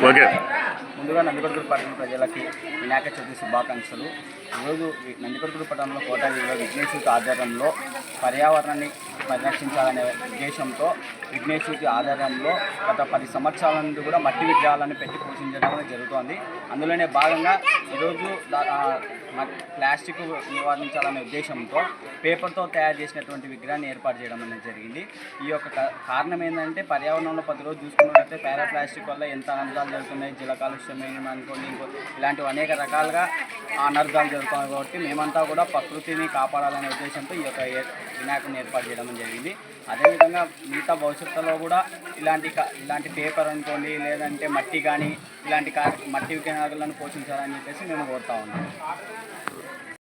Okay. ముందుగా నందికొట్కూరు పట్టణ ప్రజలకి వినాయక చవితి శుభాకాంక్షలు. ఈరోజు నందికొట్కూరు పట్టణంలో కోటగిరిలో విఘ్నేశ్వరి ఆధ్వర్యంలో పర్యావరణాన్ని పరిరక్షించాలనే ఉద్దేశంతో విఘ్నేశ్వరి ఆధ్వర్యంలో గత 10 సంవత్సరాల నుండి కూడా మట్టి విగ్రహాలను పెట్టి పూజించడం జరుగుతోంది. అందులోనే భాగంగా ఈరోజు ప్లాస్టిక్ నివారించాలనే ఉద్దేశంతో పేపర్తో తయారు చేసినటువంటి విగ్రహాన్ని ఏర్పాటు చేయడం అనేది జరిగింది. ఈ యొక్క కారణం ఏంటంటే పర్యావరణంలో 10 రోజులు చూసుకున్నట్లయితే పారా ప్లాస్టిక్ వల్ల ఎంత అనర్థాలు జరుగుతున్నాయి, జల కాలుష్యం అనుకోండి, ఇలాంటివి అనేక రకాలుగా అనర్థాలు జరుగుతున్నాయి. కాబట్టి మేమంతా కూడా ప్రకృతిని కాపాడాలనే ఉద్దేశంతో ఈ యొక్క వినాయకుడిని ఏర్పాటు చేయడం జరిగింది. అదేవిధంగా మిగతా భవిష్యత్తులో కూడా ఇలాంటి పేపర్ అనుకోండి, లేదంటే మట్టి కానీ ఇలాంటి మట్టి విగ్రహాలను పోషించాలని చెప్పేసి మేము కోరుతా ఉన్నాం.